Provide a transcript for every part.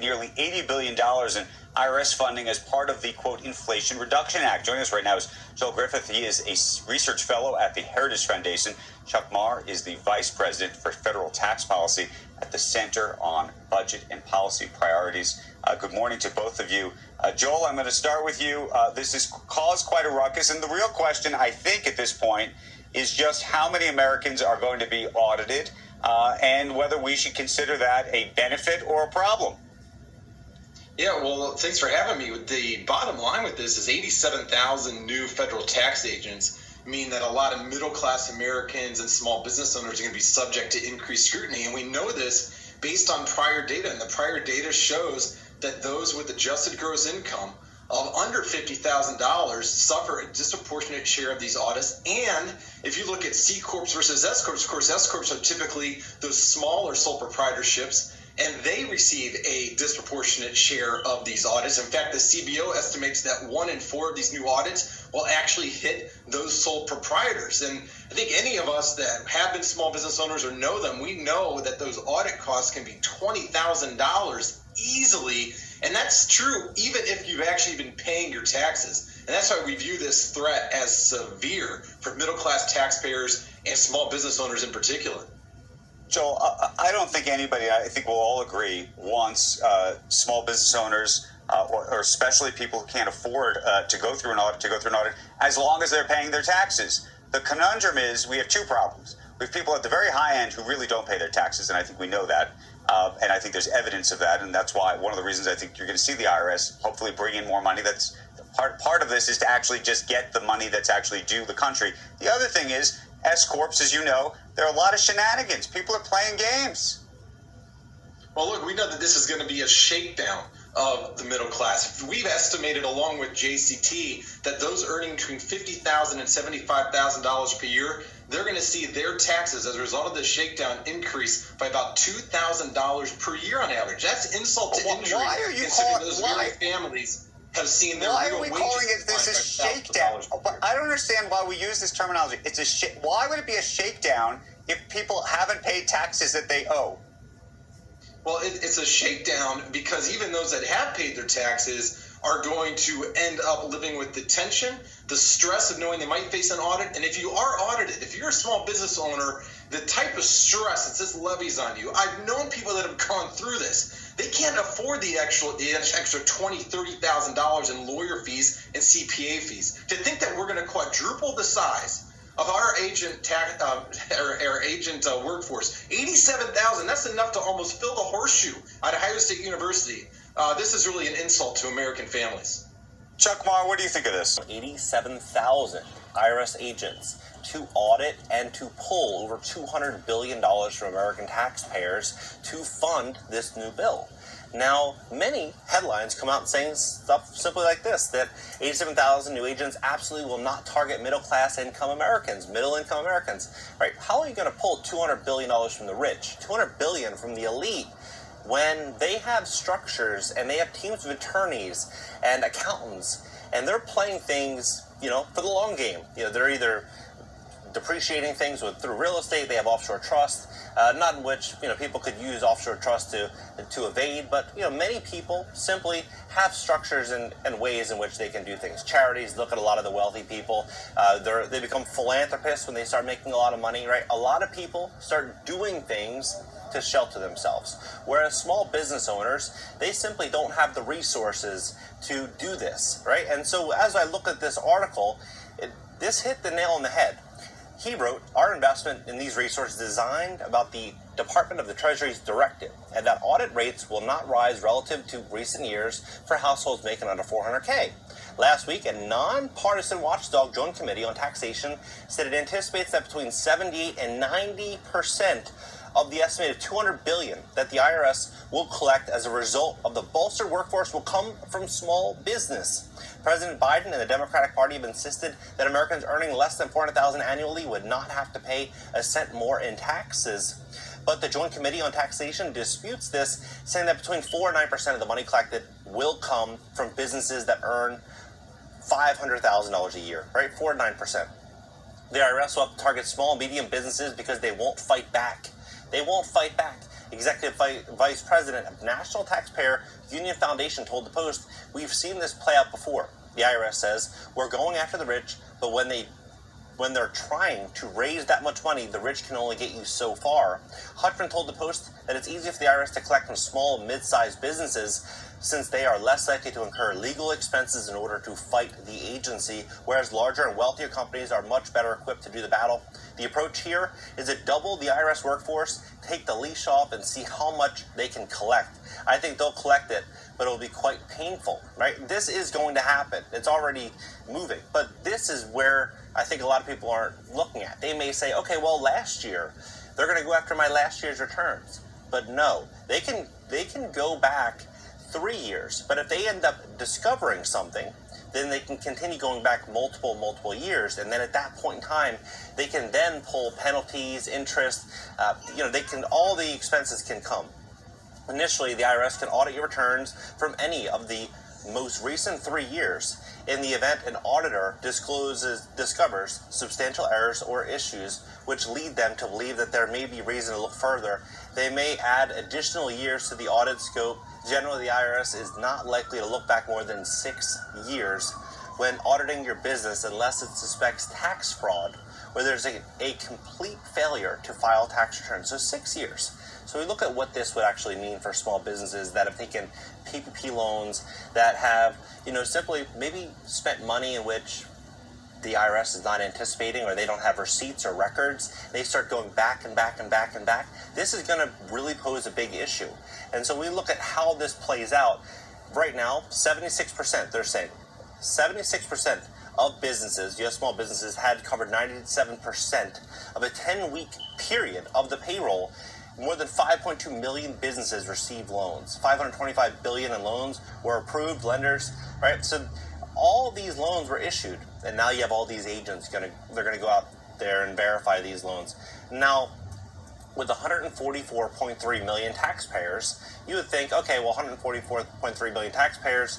nearly $80 billion in IRS funding as part of the, quote, Inflation Reduction Act. Joining us right now is Joel Griffith. He is a research fellow at the Heritage Foundation. Chuck Marr is the vice president for federal tax policy at the Center on Budget and Policy Priorities. Good morning to both of you. Joel, I'm going to start with you. This has caused quite a ruckus, and the real question, I think, at this point is just how many Americans are going to be audited and whether we should consider that a benefit or a problem. Yeah, well, thanks for having me. The bottom line with this is 87,000 new federal tax agents mean that a lot of middle-class Americans and small business owners are going to be subject to increased scrutiny. And we know this based on prior data. And the prior data shows that those with adjusted gross income of under $50,000 suffer a disproportionate share of these audits. And if you look at C Corps versus S Corps, of course, S Corps are typically those smaller sole proprietorships, and they receive a disproportionate share of these audits. In fact, the CBO estimates that 1 in 4 of these new audits will actually hit those sole proprietors. And I think any of us that have been small business owners or know them, we know that those audit costs can be $20,000 easily. And that's true even if you've actually been paying your taxes. And that's why we view this threat as severe for middle-class taxpayers and small business owners in particular. Joel, I don't think anybody, I think we'll all agree, wants small business owners or especially people who can't afford to go through an audit, as long as they're paying their taxes. The conundrum is we have two problems. We have people at the very high end who really don't pay their taxes, and I think we know that. And I think there's evidence of that, and that's why one of the reasons I think you're going to see the IRS hopefully bring in more money. That's part of this is to actually just get the money that's actually due the country. The other thing is S Corps, as you know, there are a lot of shenanigans. People are playing games. Well, look, we know that this is going to be a shakedown of the middle class. We've estimated, along with JCT, that those earning between $50,000 and $75,000 per year, they're going to see their taxes as a result of this shakedown increase by about $2,000 per year on average. That's insult to injury. Why are you calling those very families have seen their why real are we wages calling it this a shakedown? But I don't understand why we use this terminology. Why would it be a shakedown if people haven't paid taxes that they owe? Well, it's a shakedown because even those that have paid their taxes are going to end up living with the tension, the stress of knowing they might face an audit. And if you are audited, if you're a small business owner, the type of stress that this levies on you, I've known people that have gone through this. They can't afford the extra $20,000, $30,000 in lawyer fees and CPA fees. To think that we're going to quadruple the size of our agent workforce, 87,000, that's enough to almost fill the horseshoe at Ohio State University. This is really an insult to American families. Chuck Marr, what do you think of this? 87,000 IRS agents to audit and to pull over $200 billion from American taxpayers to fund this new bill. Now, many headlines come out saying stuff simply like this, that 87,000 new agents absolutely will not target middle-class income Americans, middle-income Americans, right? How are you going to pull $200 billion from the rich, $200 billion from the elite, when they have structures and they have teams of attorneys and accountants, and they're playing things, for the long game? They're either depreciating things through real estate. They have offshore trust, not in which people could use offshore trust to evade, but many people simply have structures and ways in which they can do things. Charities look at a lot of the wealthy people. They become philanthropists when they start making a lot of money, right? A lot of people start doing things to shelter themselves, whereas small business owners, they simply don't have the resources to do this, right? And so as I look at this article, this hit the nail on the head. He wrote, our investment in these resources designed about the Department of the Treasury's directive, and that audit rates will not rise relative to recent years for households making under $400K. Last week, a nonpartisan watchdog joint committee on taxation said it anticipates that between 78 and 90% of the estimated $200 billion that the IRS will collect as a result of the bolstered workforce will come from small business. President Biden and the Democratic Party have insisted that Americans earning less than $400,000 annually would not have to pay a cent more in taxes. But the Joint Committee on Taxation disputes this, saying that between 4 and 9% of the money collected will come from businesses that earn $500,000 a year, right? 4 to 9%. The IRS will have to target small and medium businesses because they won't fight back. They won't fight back. executive vice president of National Taxpayer Union Foundation, told the Post, "We've seen this play out before." The IRS says, "We're going after the rich, but when they're trying to raise that much money, the rich can only get you so far." Hutchman told the Post that it's easy for the IRS to collect from small and mid-sized businesses since they are less likely to incur legal expenses in order to fight the agency, whereas larger and wealthier companies are much better equipped to do the battle. The approach here is to double the IRS workforce, take the leash off, and see how much they can collect. I think they'll collect it, but it'll be quite painful, right? This is going to happen. It's already moving, but this is where I think a lot of people aren't looking at. They may say, okay, well, last year, they're going to go after my last year's returns. But no, they can go back 3 years. But if they end up discovering something, then they can continue going back multiple years. And then at that point in time, they can then pull penalties, interest, all the expenses can come. Initially, the IRS can audit your returns from any of the most recent 3 years. In the event an auditor discovers substantial errors or issues which lead them to believe that there may be reason to look further, they may add additional years to the audit scope. Generally, the IRS is not likely to look back more than 6 years when auditing your business unless it suspects tax fraud or there's a complete failure to file tax returns. So 6 years. So we look at what this would actually mean for small businesses that have taken PPP loans, that have, simply maybe spent money in which the IRS is not anticipating, or they don't have receipts or records. They start going back and back and back and back. This is going to really pose a big issue. And so we look at how this plays out. Right now, 76%, they're saying, 76% of businesses, U.S. small businesses, had covered 97% of a 10-week period of the payroll. More than 5.2 million businesses received loans. 525 billion in loans were approved, lenders, right? So all these loans were issued, and now you have all these agents they're going to go out there and verify these loans. Now, with 144.3 million taxpayers, you would think, okay, well, 144.3 million taxpayers,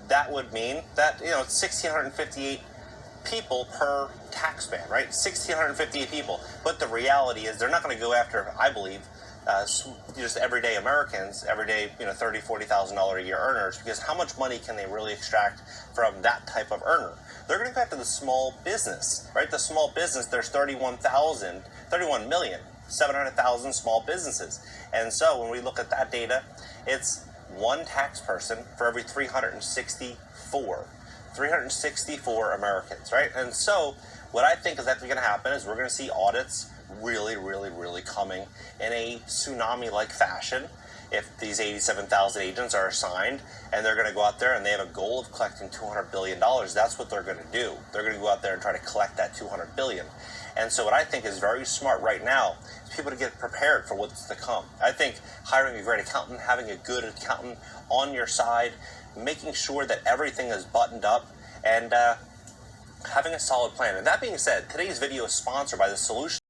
that would mean that, it's 1,658 people per taxman, right? 1,658 people. But the reality is they're not going to go after, I believe, just everyday Americans, everyday, $30,000, $40,000 a year earners, because how much money can they really extract from that type of earner? They're going to go after the small business, right? The small business, there's 31,700,000 small businesses. And so when we look at that data, it's one tax person for every 364 Americans, right? And so what I think is actually going to happen is we're going to see audits really, really, really coming in a tsunami-like fashion. If these 87,000 agents are assigned and they're going to go out there and they have a goal of collecting $200 billion, that's what they're going to do. They're going to go out there and try to collect that $200 billion. And so what I think is very smart right now is people to get prepared for what's to come. I think hiring a great accountant, having a good accountant on your side, making sure that everything is buttoned up, and having a solid plan. And that being said, today's video is sponsored by the solution